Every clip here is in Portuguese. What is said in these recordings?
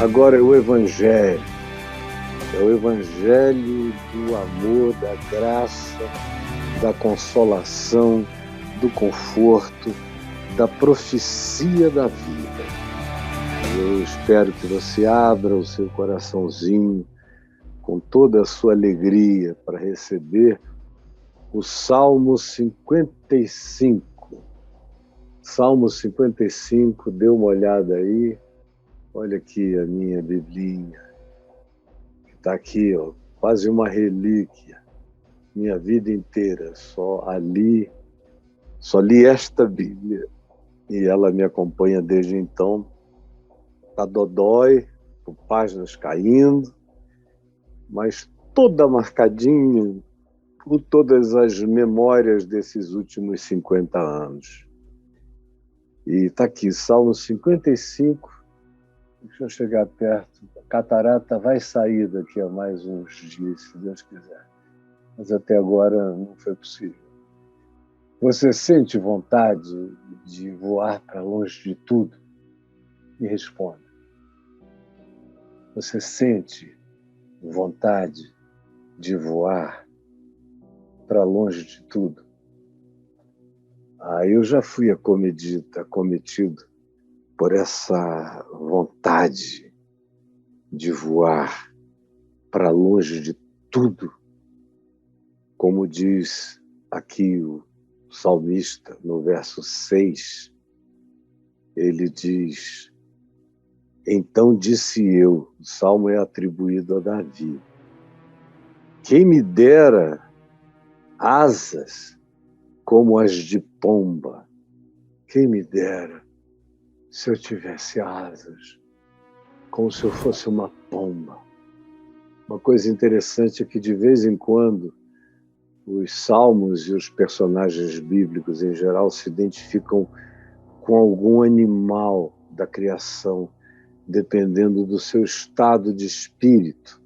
Agora é o Evangelho. É o Evangelho do amor, da graça, da consolação, do conforto, da profecia da vida. Eu espero que você abra o seu coraçãozinho com toda a sua alegria para receber o Salmo 55. Salmo 55, dê uma olhada aí. Olha aqui a minha biblinha, que está aqui, ó, quase uma relíquia. Minha vida inteira, só li esta Bíblia. E ela me acompanha desde então. Está dodói, com páginas caindo, mas toda marcadinha por todas as memórias desses últimos 50 anos. E está aqui, Salmo 55. Deixa eu chegar perto. A catarata vai sair daqui a mais uns dias, se Deus quiser. Mas até agora não foi possível. Você sente vontade de voar para longe de tudo? Me responda. Você sente vontade de voar para longe de tudo? Eu já fui acometido por essa vontade de voar para longe de tudo, como diz aqui o salmista no verso 6, ele diz: então disse eu, o salmo é atribuído a Davi, quem me dera asas como as de pomba, quem me dera se eu tivesse asas, como se eu fosse uma pomba. Uma coisa interessante é que, de vez em quando, os salmos e os personagens bíblicos, em geral, se identificam com algum animal da criação, dependendo do seu estado de espírito.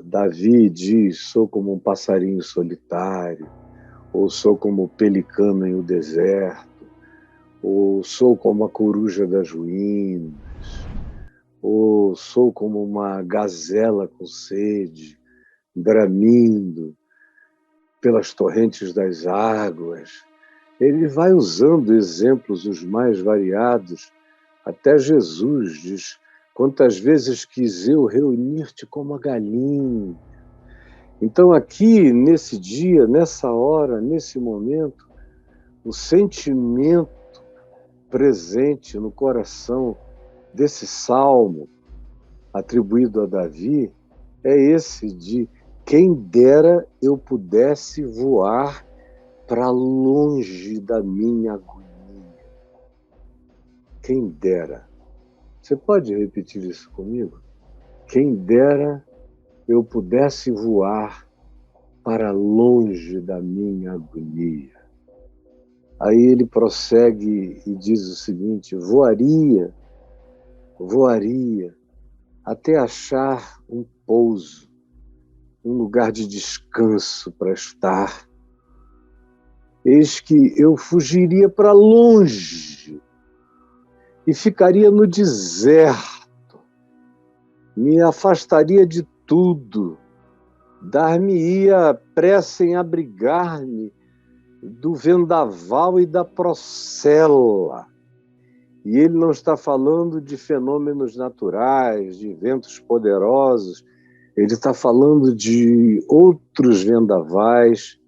Davi diz, sou como um passarinho solitário, ou sou como o pelicano em o deserto, ou sou como a coruja das ruínas, ou sou como uma gazela com sede, bramindo pelas torrentes das águas. Ele vai usando exemplos os mais variados. Até Jesus diz, quantas vezes quis eu reunir-te como a galinha. Então aqui, nesse dia, nessa hora, nesse momento, o sentimento presente no coração desse salmo atribuído a Davi é esse de quem dera eu pudesse voar para longe da minha agonia. Quem dera. Você pode repetir isso comigo? Quem dera eu pudesse voar para longe da minha agonia. Aí ele prossegue e diz o seguinte: voaria até achar um pouso, um lugar de descanso para estar. Eis que eu fugiria para longe e ficaria no deserto, me afastaria de tudo, dar-me-ia pressa em abrigar-me do vendaval e da procela. E ele não está falando de fenômenos naturais, de ventos poderosos, ele está falando de outros vendavais,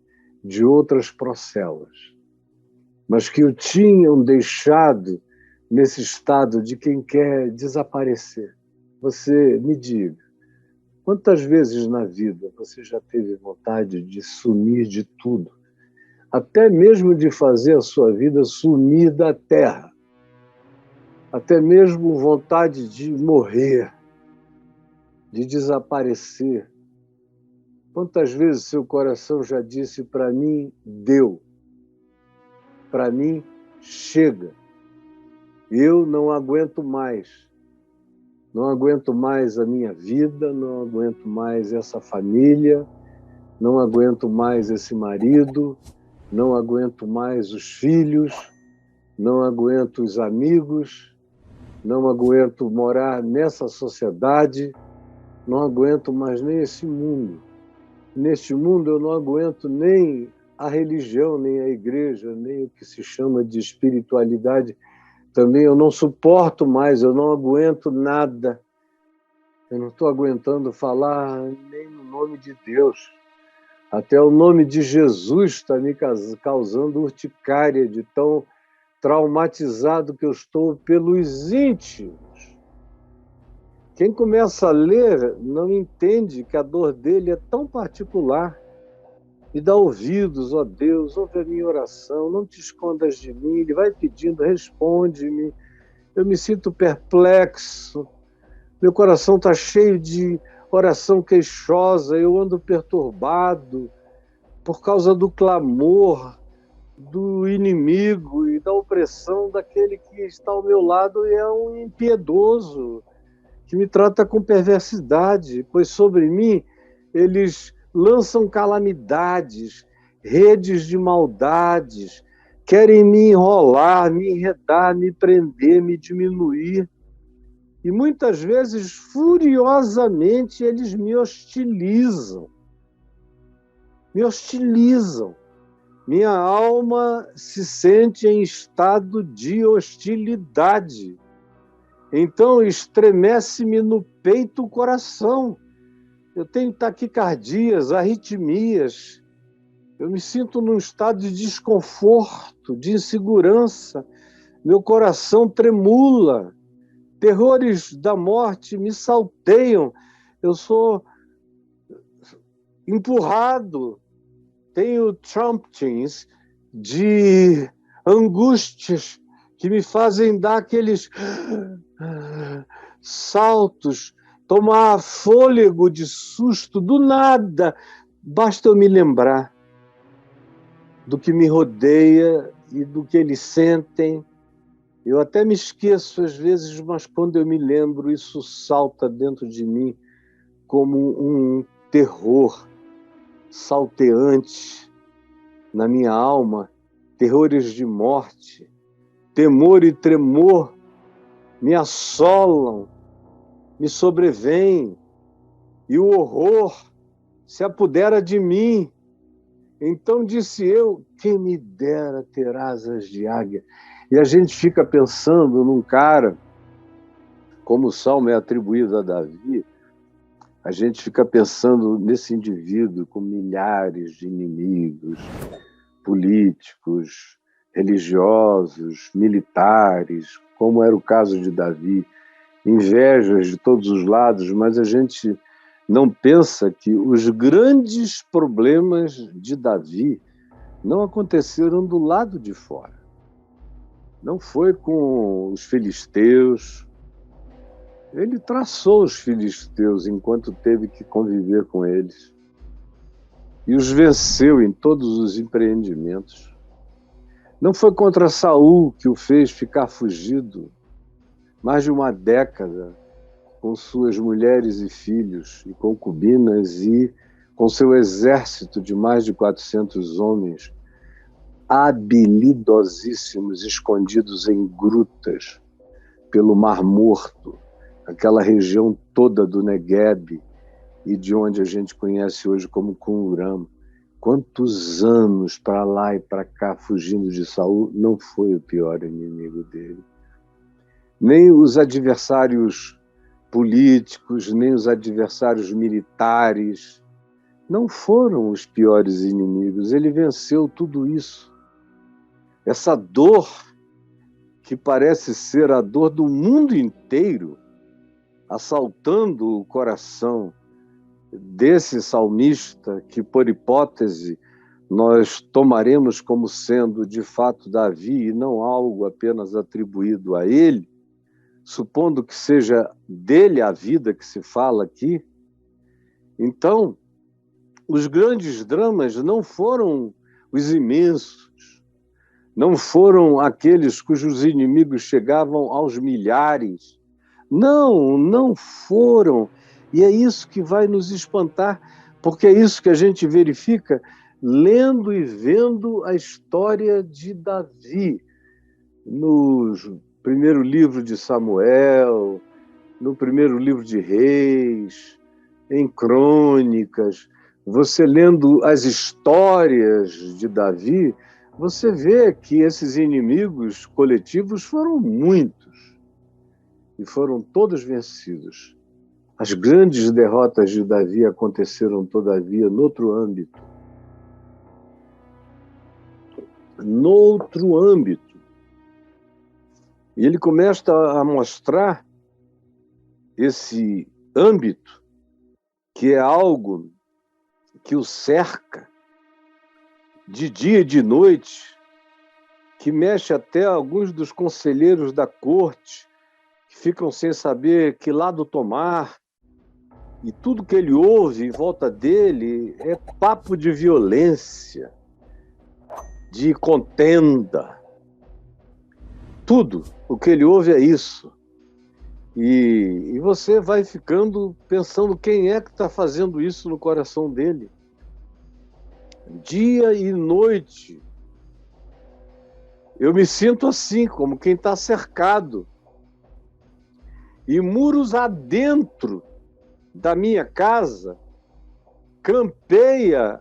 de outras procelas, mas que o tinham deixado nesse estado de quem quer desaparecer. Você me diga, quantas vezes na vida você já teve vontade de sumir de tudo, até mesmo de fazer a sua vida sumir da terra, até mesmo vontade de morrer, de desaparecer? Quantas vezes seu coração já disse, para mim, deu, para mim, chega, eu não aguento mais a minha vida, não aguento mais essa família, não aguento mais esse marido, não aguento mais os filhos, não aguento os amigos, não aguento morar nessa sociedade, não aguento mais nem esse mundo. Neste mundo eu não aguento nem a religião, nem a igreja, nem o que se chama de espiritualidade. Também eu não suporto mais, eu não aguento nada. Eu não estou aguentando falar nem no nome de Deus. Até o nome de Jesus está me causando urticária, de tão traumatizado que eu estou pelos íntimos. Quem começa a ler não entende que a dor dele é tão particular. Me dá ouvidos, ó Deus, ouve a minha oração, não te escondas de mim. Ele vai pedindo, responde-me. Eu me sinto perplexo. Meu coração está cheio de oração queixosa, eu ando perturbado por causa do clamor do inimigo e da opressão daquele que está ao meu lado e é um impiedoso, que me trata com perversidade, pois sobre mim eles lançam calamidades, redes de maldades, querem me enrolar, me enredar, me prender, me diminuir. E muitas vezes, furiosamente, eles me hostilizam. Me hostilizam. Minha alma se sente em estado de hostilidade. Então, estremece-me no peito o coração. Eu tenho taquicardias, arritmias. Eu me sinto num estado de desconforto, de insegurança. Meu coração tremula. Terrores da morte me salteiam. Eu sou empurrado. Tenho trumpetings de angústias que me fazem dar aqueles saltos, tomar fôlego de susto do nada. Basta eu me lembrar do que me rodeia e do que eles sentem. Eu até me esqueço às vezes, mas quando eu me lembro, isso salta dentro de mim como um terror salteante na minha alma, terrores de morte, temor e tremor me assolam, me sobrevêm, e o horror se apodera de mim. Então disse eu, quem me dera ter asas de águia. E a gente fica pensando num cara, como o salmo é atribuído a Davi, a gente fica pensando nesse indivíduo com milhares de inimigos, políticos, religiosos, militares, como era o caso de Davi, invejas de todos os lados, mas a gente não pensa que os grandes problemas de Davi não aconteceram do lado de fora. Não foi com os filisteus. Ele traçou os filisteus enquanto teve que conviver com eles. E os venceu em todos os empreendimentos. Não foi contra Saul que o fez ficar fugido mais de uma década com suas mulheres e filhos e concubinas e com seu exército de mais de 400 homens habilidosíssimos, escondidos em grutas pelo Mar Morto, aquela região toda do Negueb e de onde a gente conhece hoje como Qumran. Quantos anos para lá e para cá fugindo de Saul, não foi o pior inimigo dele. Nem os adversários políticos, nem os adversários militares não foram os piores inimigos. Ele venceu tudo isso. Essa dor, que parece ser a dor do mundo inteiro, assaltando o coração desse salmista, que por hipótese nós tomaremos como sendo de fato Davi e não algo apenas atribuído a ele, supondo que seja dele a vida que se fala aqui. Então, os grandes dramas não foram os imensos, não foram aqueles cujos inimigos chegavam aos milhares. Não, não foram. E é isso que vai nos espantar, porque é isso que a gente verifica lendo e vendo a história de Davi. Nos primeiro livro de Samuel, no primeiro livro de Reis, em Crônicas, você lendo as histórias de Davi, você vê que esses inimigos coletivos foram muitos e foram todos vencidos. As grandes derrotas de Davi aconteceram, todavia, noutro âmbito. Noutro âmbito. E ele começa a mostrar esse âmbito, que é algo que o cerca de dia e de noite, que mexe até alguns dos conselheiros da corte, que ficam sem saber que lado tomar, e tudo que ele ouve em volta dele é papo de violência, de contenda. Tudo o que ele ouve é isso. E você vai ficando pensando quem é que está fazendo isso no coração dele. Dia e noite. Eu me sinto assim, como quem está cercado. E muros adentro da minha casa campeia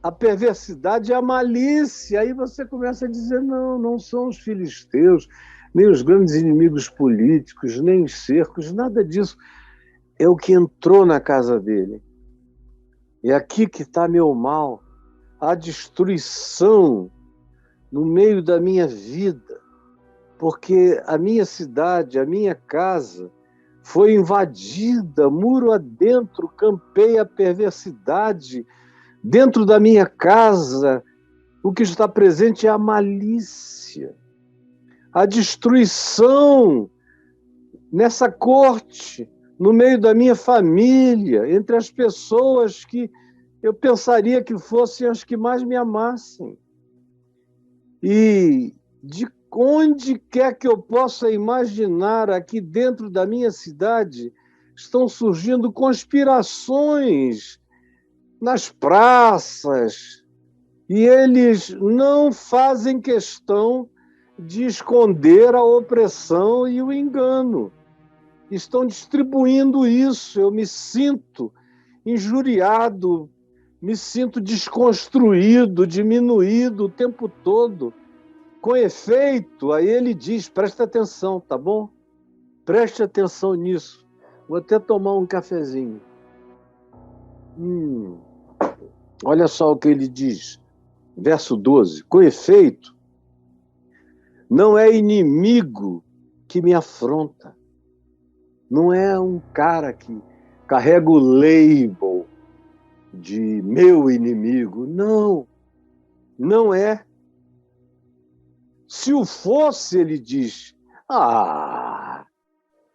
a perversidade e a malícia. Aí você começa a dizer, não, não são os filisteus, nem os grandes inimigos políticos, nem os cercos, nada disso. É o que entrou na casa dele. É aqui que está meu mal, a destruição no meio da minha vida, porque a minha cidade, a minha casa, foi invadida, muro adentro, campeia a perversidade. Dentro da minha casa, o que está presente é a malícia, a destruição nessa corte, no meio da minha família, entre as pessoas que eu pensaria que fossem as que mais me amassem. E de onde quer que eu possa imaginar, aqui dentro da minha cidade, estão surgindo conspirações nas praças, e eles não fazem questão de esconder a opressão e o engano. Estão distribuindo isso. Eu me sinto injuriado, me sinto desconstruído, diminuído o tempo todo. Com efeito, aí ele diz, presta atenção, tá bom? Preste atenção nisso. Vou até tomar um cafezinho. Olha só o que ele diz, verso 12. Com efeito, não é inimigo que me afronta. Não é um cara que carrega o label de meu inimigo. Não, não é. Se o fosse, ele diz,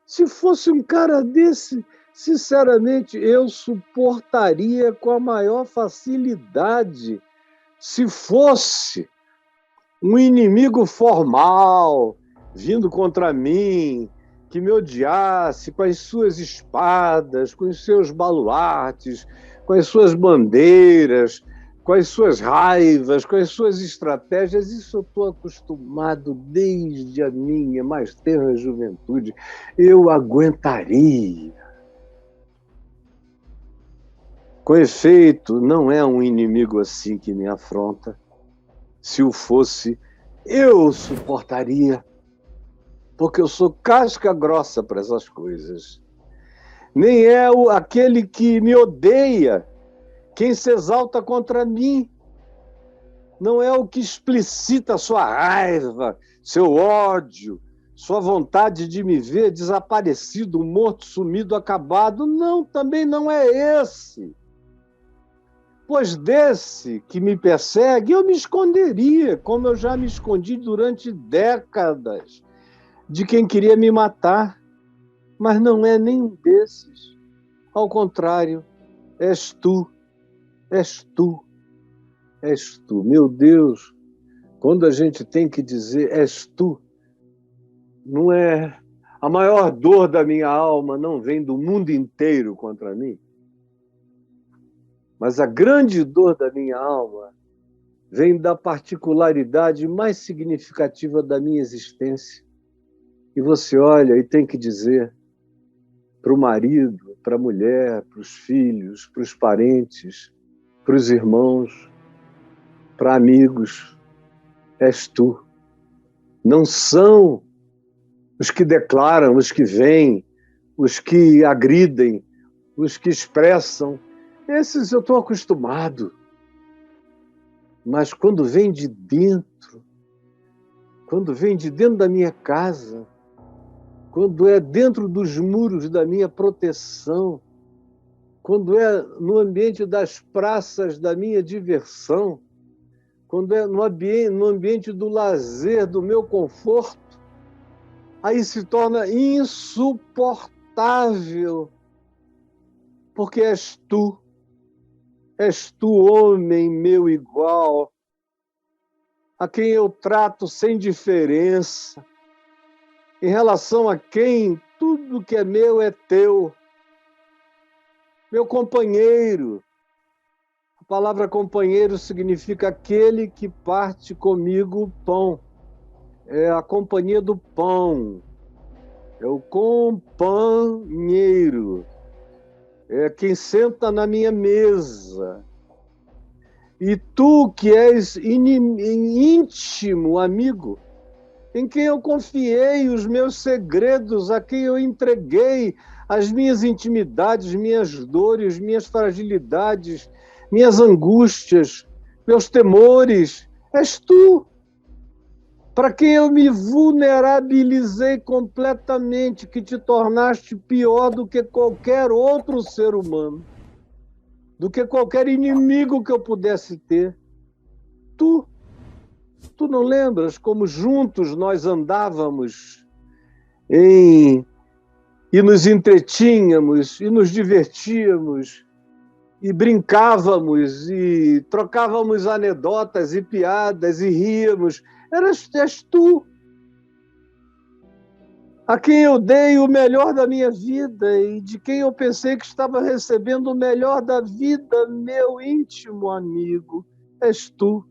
se fosse um cara desse, sinceramente, eu suportaria com a maior facilidade. Se fosse um inimigo formal, vindo contra mim, que me odiasse com as suas espadas, com os seus baluartes, com as suas bandeiras, com as suas raivas, com as suas estratégias, isso eu estou acostumado desde a minha mais tenra juventude. Eu aguentaria. Com efeito, não é um inimigo assim que me afronta. Se o fosse, eu suportaria, porque eu sou casca grossa para essas coisas. Nem é aquele que me odeia quem se exalta contra mim. Não é o que explicita sua raiva, seu ódio, sua vontade de me ver desaparecido, morto, sumido, acabado. Não, também não é esse. Pois desse que me persegue, eu me esconderia, como eu já me escondi durante décadas de quem queria me matar. Mas não é nenhum desses. Ao contrário, és tu, és tu, és tu. Meu Deus, quando a gente tem que dizer és tu, não é... A maior dor da minha alma não vem do mundo inteiro contra mim, mas a grande dor da minha alma vem da particularidade mais significativa da minha existência. E você olha e tem que dizer para o marido, para a mulher, para os filhos, para os parentes, para os irmãos, para amigos: és tu. Não são os que declaram, os que vêm, os que agridem, os que expressam. Esses eu estou acostumado. Mas quando vem de dentro, quando vem de dentro da minha casa, quando é dentro dos muros da minha proteção, quando é no ambiente das praças da minha diversão, quando é no ambiente do lazer, do meu conforto, aí se torna insuportável, porque és tu, homem meu igual, a quem eu trato sem diferença, em relação a quem tudo que é meu é teu, meu companheiro. A palavra companheiro significa aquele que parte comigo o pão. É a companhia do pão. É o companheiro. É quem senta na minha mesa. E tu que és íntimo amigo, em quem eu confiei os meus segredos, a quem eu entreguei as minhas intimidades, minhas dores, minhas fragilidades, minhas angústias, meus temores, és tu. Para quem eu me vulnerabilizei completamente, que te tornaste pior do que qualquer outro ser humano, do que qualquer inimigo que eu pudesse ter. Tu não lembras como juntos nós andávamos e nos entretínhamos, e nos divertíamos, e brincávamos, e trocávamos anedotas e piadas, e ríamos. És tu, a quem eu dei o melhor da minha vida e de quem eu pensei que estava recebendo o melhor da vida, meu íntimo amigo. És tu.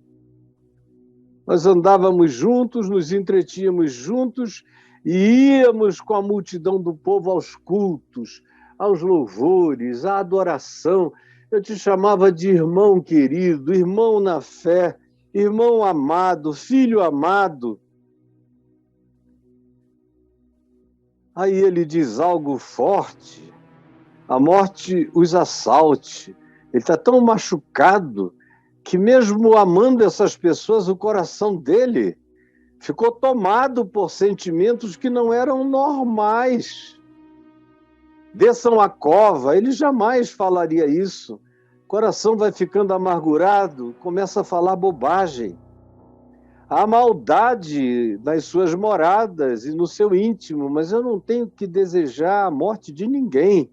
Nós andávamos juntos, nos entretínhamos juntos e íamos com a multidão do povo aos cultos, aos louvores, à adoração. Eu te chamava de irmão querido, irmão na fé, irmão amado, filho amado. Aí ele diz algo forte: a morte os assalte. Ele está tão machucado que mesmo amando essas pessoas, o coração dele ficou tomado por sentimentos que não eram normais. Desçam a cova, ele jamais falaria isso. O coração vai ficando amargurado, começa a falar bobagem. Há maldade nas suas moradas e no seu íntimo, mas eu não tenho que desejar a morte de ninguém.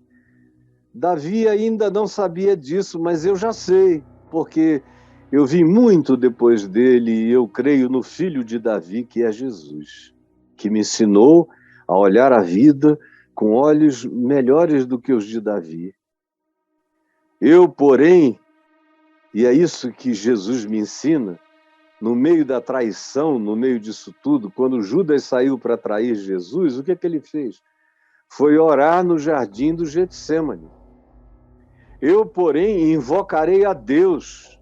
Davi ainda não sabia disso, mas eu já sei, porque eu vi muito depois dele e eu creio no filho de Davi, que é Jesus, que me ensinou a olhar a vida com olhos melhores do que os de Davi. Eu, porém, e é isso que Jesus me ensina, no meio da traição, no meio disso tudo, quando Judas saiu para trair Jesus, o que é que ele fez? Foi orar no jardim do Getsêmani. Eu, porém, invocarei a Deus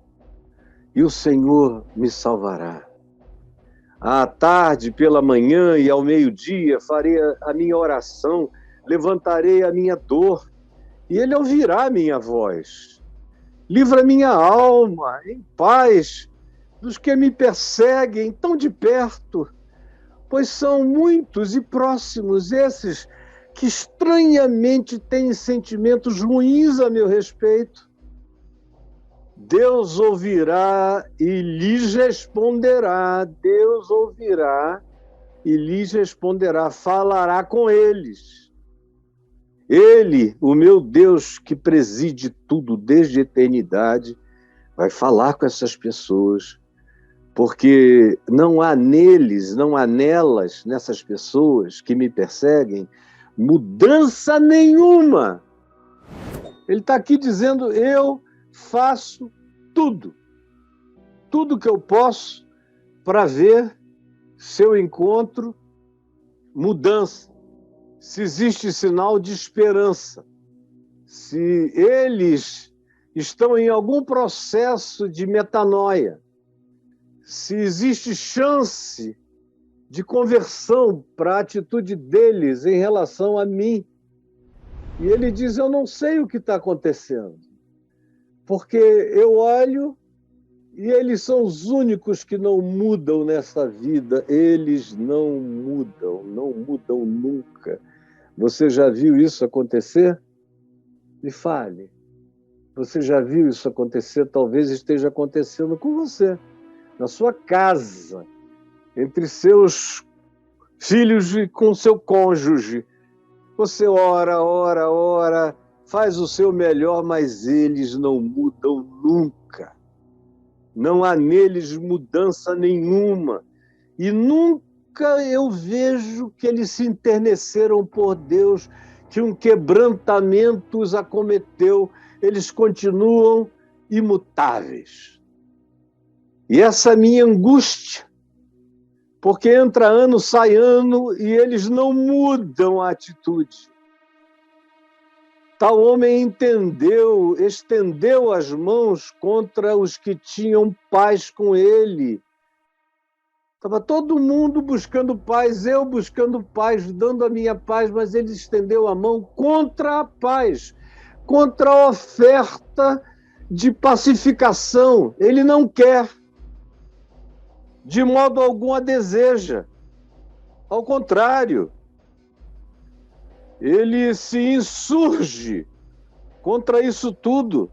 e o Senhor me salvará. À tarde, pela manhã e ao meio-dia farei a minha oração, levantarei a minha dor e Ele ouvirá a minha voz. Livra minha alma em paz dos que me perseguem tão de perto, pois são muitos e próximos esses que estranhamente têm sentimentos ruins a meu respeito. Deus ouvirá e lhes responderá. Deus ouvirá e lhes responderá. Falará com eles. Ele, o meu Deus que preside tudo desde a eternidade, vai falar com essas pessoas, porque não há neles, não há nelas, nessas pessoas que me perseguem, mudança nenhuma. Ele está aqui dizendo: eu faço tudo que eu posso para ver seu encontro mudança, se existe sinal de esperança, se eles estão em algum processo de metanoia, se existe chance de conversão para a atitude deles em relação a mim. E ele diz, eu não sei o que está acontecendo, porque eu olho e eles são os únicos que não mudam nessa vida. Eles não mudam nunca. Você já viu isso acontecer? Me fale. Você já viu isso acontecer? Talvez esteja acontecendo com você, na sua casa, entre seus filhos e com seu cônjuge. Você ora, faz o seu melhor, mas eles não mudam nunca. Não há neles mudança nenhuma. E nunca eu vejo que eles se enterneceram por Deus, que um quebrantamento os acometeu. Eles continuam imutáveis. E essa minha angústia, porque entra ano, sai ano, e eles não mudam a atitude. Tal homem entendeu, estendeu as mãos contra os que tinham paz com ele. Estava todo mundo buscando paz, eu buscando paz, dando a minha paz, mas ele estendeu a mão contra a paz, contra a oferta de pacificação. Ele não quer, de modo algum a deseja. Ao contrário, ele se insurge contra isso tudo.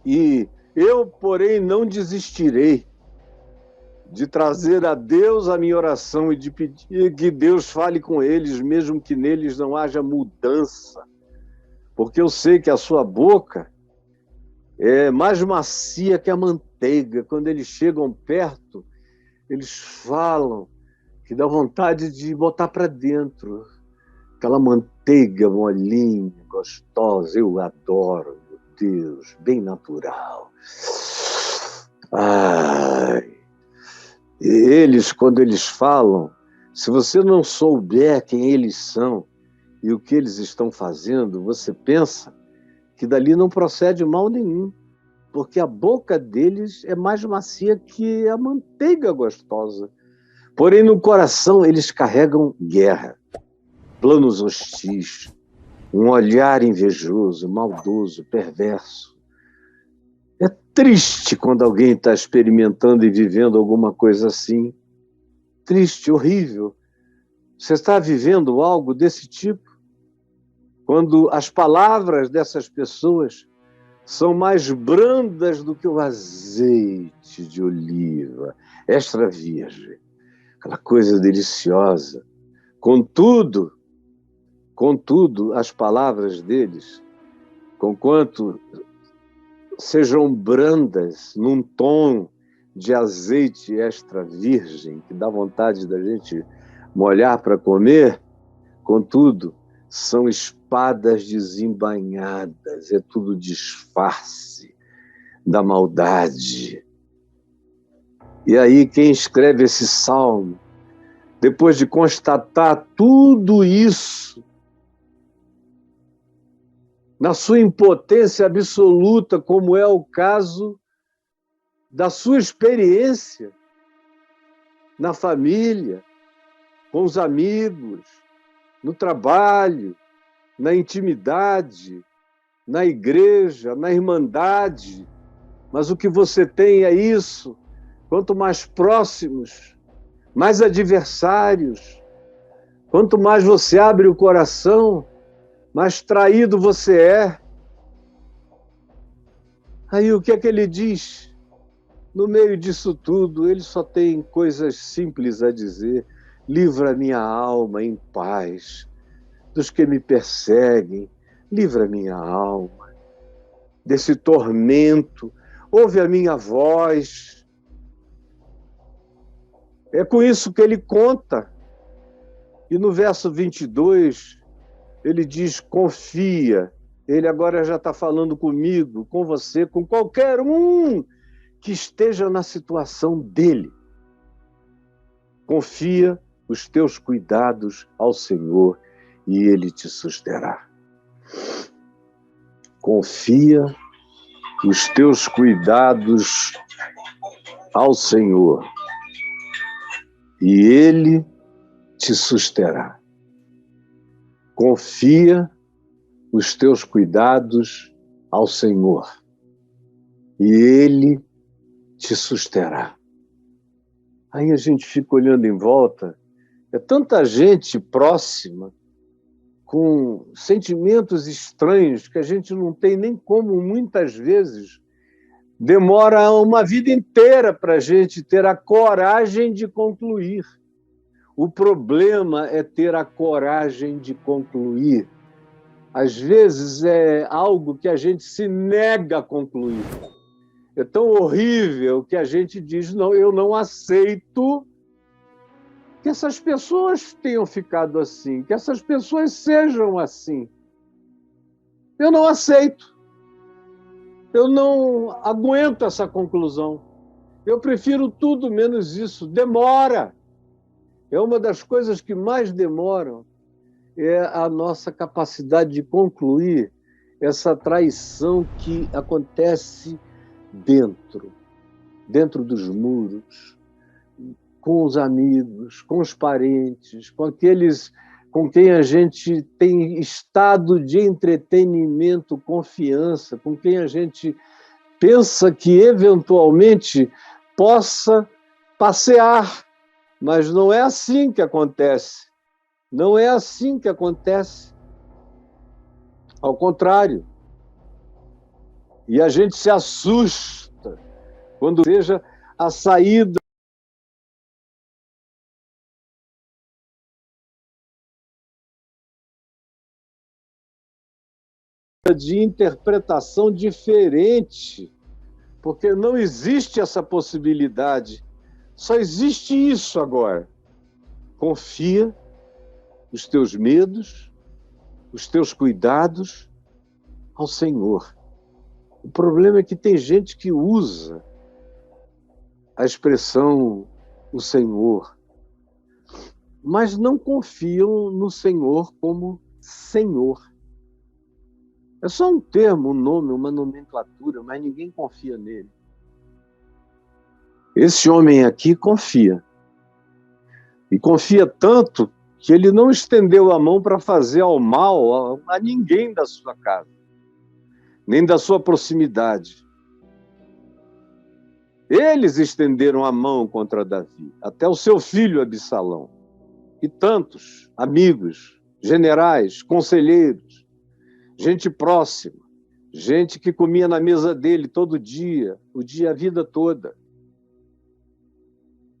E eu, porém, não desistirei de trazer a Deus a minha oração e de pedir que Deus fale com eles, mesmo que neles não haja mudança. Porque eu sei que a sua boca é mais macia que a manteiga. Quando eles chegam perto, eles falam que dá vontade de botar para dentro. Aquela manteiga molinha, gostosa, eu adoro, meu Deus, bem natural. Ai. E eles, quando eles falam, se você não souber quem eles são e o que eles estão fazendo, você pensa que dali não procede mal nenhum, porque a boca deles é mais macia que a manteiga gostosa. Porém, no coração, eles carregam guerra, planos hostis, um olhar invejoso, maldoso, perverso. É triste quando alguém está experimentando e vivendo alguma coisa assim. Triste, horrível. Você está vivendo algo desse tipo? Quando as palavras dessas pessoas são mais brandas do que o azeite de oliva, extra virgem, aquela coisa deliciosa. Contudo, as palavras deles, conquanto sejam brandas, num tom de azeite extra virgem, que dá vontade da gente molhar para comer, contudo, são espadas desembainhadas, é tudo disfarce da maldade. E aí quem escreve esse salmo, depois de constatar tudo isso, na sua impotência absoluta, como é o caso da sua experiência na família, com os amigos, no trabalho, na intimidade, na igreja, na irmandade. Mas o que você tem é isso. Quanto mais próximos, mais adversários. Quanto mais você abre o coração, mais traído você é. Aí o que é que ele diz? No meio disso tudo, ele só tem coisas simples a dizer. Livra minha alma em paz dos que me perseguem. Livra minha alma desse tormento. Ouve a minha voz. É com isso que ele conta. E no verso 22, ele diz, confia. Ele agora já está falando comigo, com você, com qualquer um que esteja na situação dele. Confia os teus cuidados ao Senhor e Ele te susterá. Confia os teus cuidados ao Senhor e Ele te susterá. Confia os teus cuidados ao Senhor e Ele te susterá. Aí a gente fica olhando em volta, é tanta gente próxima, com sentimentos estranhos que a gente não tem nem como, muitas vezes, demora uma vida inteira para a gente ter a coragem de concluir. O problema é ter a coragem de concluir. Às vezes é algo que a gente se nega a concluir. É tão horrível que a gente diz, não, eu não aceito que essas pessoas tenham ficado assim, que essas pessoas sejam assim. Eu não aceito. Eu não aguento essa conclusão. Eu prefiro tudo menos isso. Demora. É uma das coisas que mais demoram, é a nossa capacidade de concluir essa traição que acontece dentro dos muros, com os amigos, com os parentes, com aqueles com quem a gente tem estado de entretenimento, confiança, com quem a gente pensa que eventualmente possa passear, mas não é assim que acontece. Não é assim que acontece. Ao contrário. E a gente se assusta quando veja a saída de interpretação diferente, porque não existe essa possibilidade. Só existe isso agora. Confia os teus medos, os teus cuidados ao Senhor. O problema é que tem gente que usa a expressão o Senhor, mas não confiam no Senhor como Senhor. É só um termo, um nome, uma nomenclatura, mas ninguém confia nele. Esse homem aqui confia. E confia tanto que ele não estendeu a mão para fazer ao mal a ninguém da sua casa, nem da sua proximidade. Eles estenderam a mão contra Davi, até o seu filho Absalão, e tantos amigos, generais, conselheiros, gente próxima, gente que comia na mesa dele todo dia, a vida toda.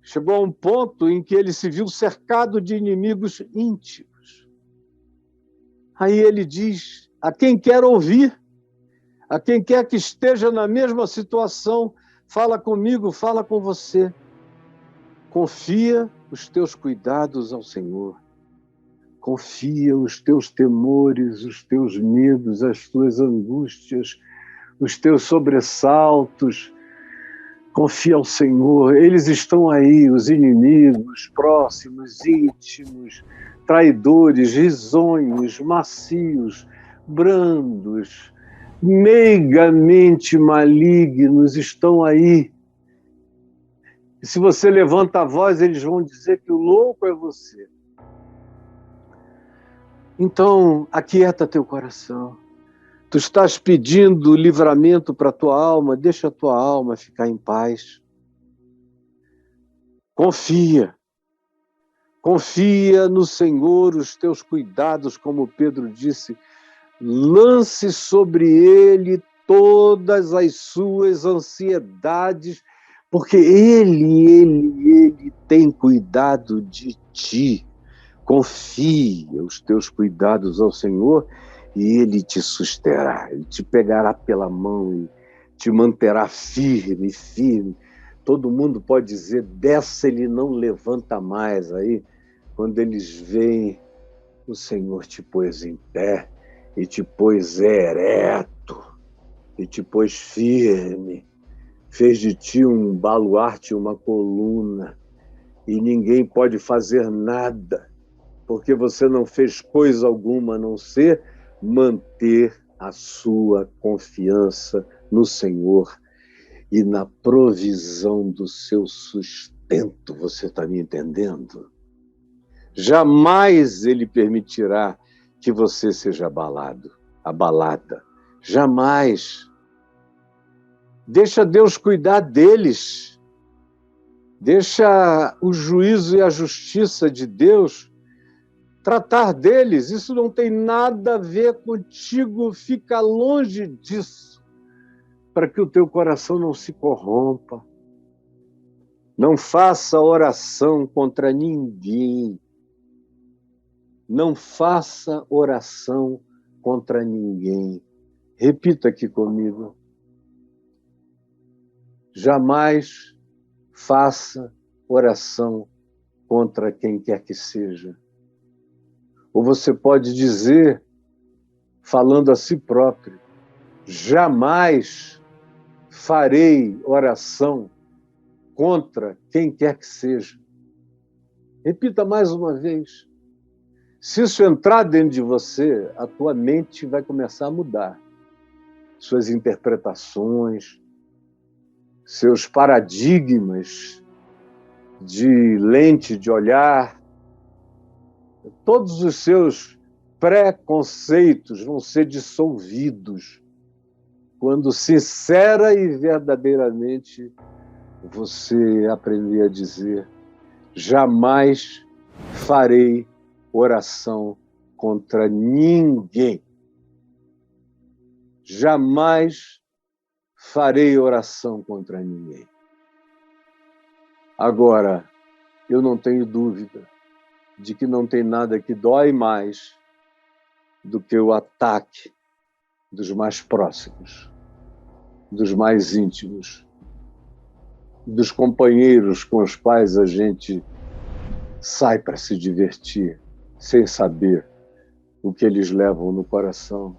Chegou a um ponto em que ele se viu cercado de inimigos íntimos. Aí ele diz, a quem quer ouvir, a quem quer que esteja na mesma situação, fala comigo, fala com você. Confia os teus cuidados ao Senhor. Confia os teus temores, os teus medos, as tuas angústias, os teus sobressaltos. Confia ao Senhor. Eles estão aí, os inimigos próximos, íntimos, traidores, risonhos, macios, brandos, meigamente malignos, estão aí. E se você levanta a voz, eles vão dizer que o louco é você. Então, aquieta teu coração. Tu estás pedindo livramento para a tua alma, deixa a tua alma ficar em paz. Confia. Confia no Senhor os teus cuidados, como Pedro disse. Lance sobre ele todas as suas ansiedades, porque ele tem cuidado de ti. Confia os teus cuidados ao Senhor e Ele te susterá. Ele te pegará pela mão e te manterá firme, firme. Todo mundo pode dizer, dessa ele não levanta mais. Aí, quando eles veem, o Senhor te pôs em pé e te pôs ereto e te pôs firme. Fez de ti um baluarte, uma coluna. E ninguém pode fazer nada, porque você não fez coisa alguma a não ser manter a sua confiança no Senhor e na provisão do seu sustento. Você está me entendendo? Jamais Ele permitirá que você seja abalada. Jamais. Deixa Deus cuidar deles. Deixa o juízo e a justiça de Deus tratar deles. Isso não tem nada a ver contigo. Fica longe disso, para que o teu coração não se corrompa. Não faça oração contra ninguém. Não faça oração contra ninguém. Repita aqui comigo. Jamais faça oração contra quem quer que seja. Ou você pode dizer, falando a si próprio, jamais farei oração contra quem quer que seja. Repita mais uma vez. Se isso entrar dentro de você, a tua mente vai começar a mudar. Suas interpretações, seus paradigmas de lente de olhar, todos os seus preconceitos vão ser dissolvidos quando sincera e verdadeiramente você aprender a dizer: jamais farei oração contra ninguém. Jamais farei oração contra ninguém. Agora, eu não tenho dúvida de que não tem nada que dói mais do que o ataque dos mais próximos, dos mais íntimos, dos companheiros com os quais a gente sai para se divertir, sem saber o que eles levam no coração.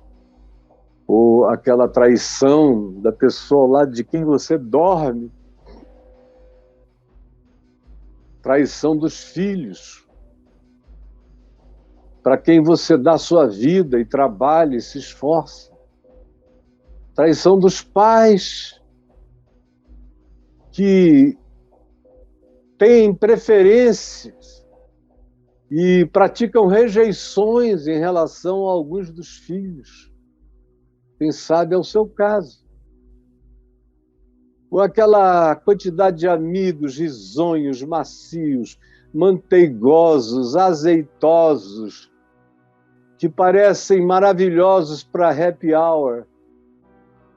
Ou aquela traição da pessoa ao lado de quem você dorme. Traição dos filhos, para quem você dá sua vida e trabalha e se esforça. Traição dos pais, que têm preferências e praticam rejeições em relação a alguns dos filhos. Quem sabe é o seu caso. Ou aquela quantidade de amigos risonhos, macios, manteigosos, azeitosos, que parecem maravilhosos para happy hour,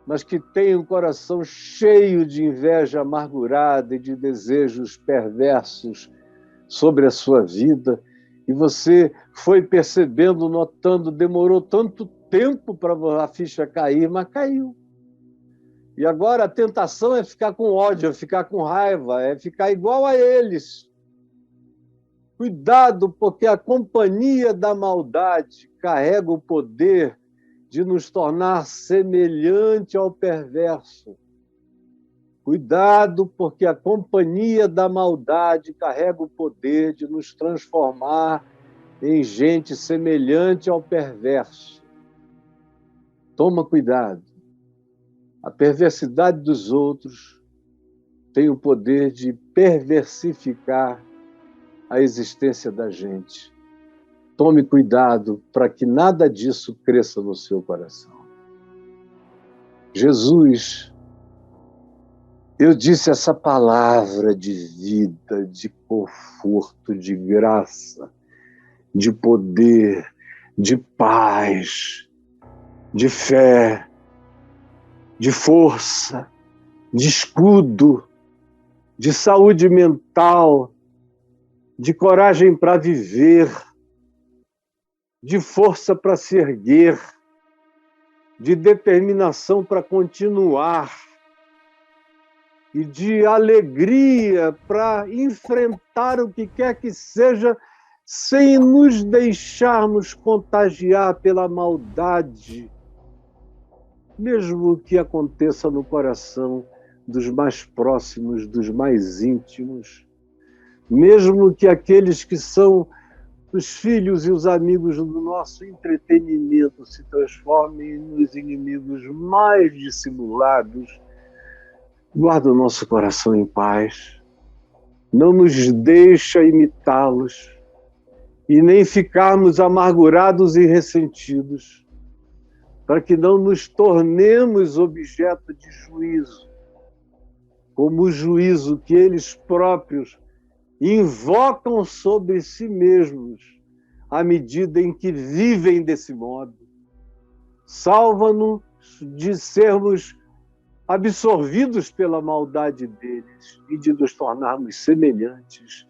mas que têm um coração cheio de inveja amargurada e de desejos perversos sobre a sua vida. E você foi percebendo, notando, demorou tanto tempo para a ficha cair, mas caiu. E agora a tentação é ficar com ódio, é ficar com raiva, é ficar igual a eles. Cuidado, porque a companhia da maldade carrega o poder de nos tornar semelhante ao perverso. Cuidado, porque a companhia da maldade carrega o poder de nos transformar em gente semelhante ao perverso. Toma cuidado. A perversidade dos outros tem o poder de perversificar a existência da gente. Tome cuidado para que nada disso cresça no seu coração. Jesus, eu disse essa palavra de vida, de conforto, de graça, de poder, de paz, de fé, de força, de escudo, de saúde mental, de coragem para viver, de força para se erguer, de determinação para continuar e de alegria para enfrentar o que quer que seja sem nos deixarmos contagiar pela maldade, mesmo que aconteça no coração dos mais próximos, dos mais íntimos. mesmo que aqueles que são os filhos e os amigos do nosso entretenimento se transformem nos inimigos mais dissimulados. Guarda o nosso coração em paz, não nos deixa imitá-los e nem ficarmos amargurados e ressentidos, para que não nos tornemos objeto de juízo, como o juízo que eles próprios invocam sobre si mesmos à medida em que vivem desse modo. Salva-nos de sermos absorvidos pela maldade deles e de nos tornarmos semelhantes.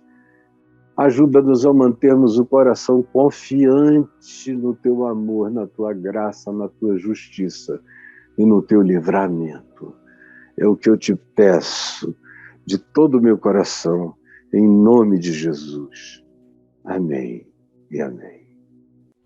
Ajuda-nos a mantermos o coração confiante no teu amor, na tua graça, na tua justiça e no teu livramento. É o que eu te peço de todo o meu coração, em nome de Jesus. Amém e amém.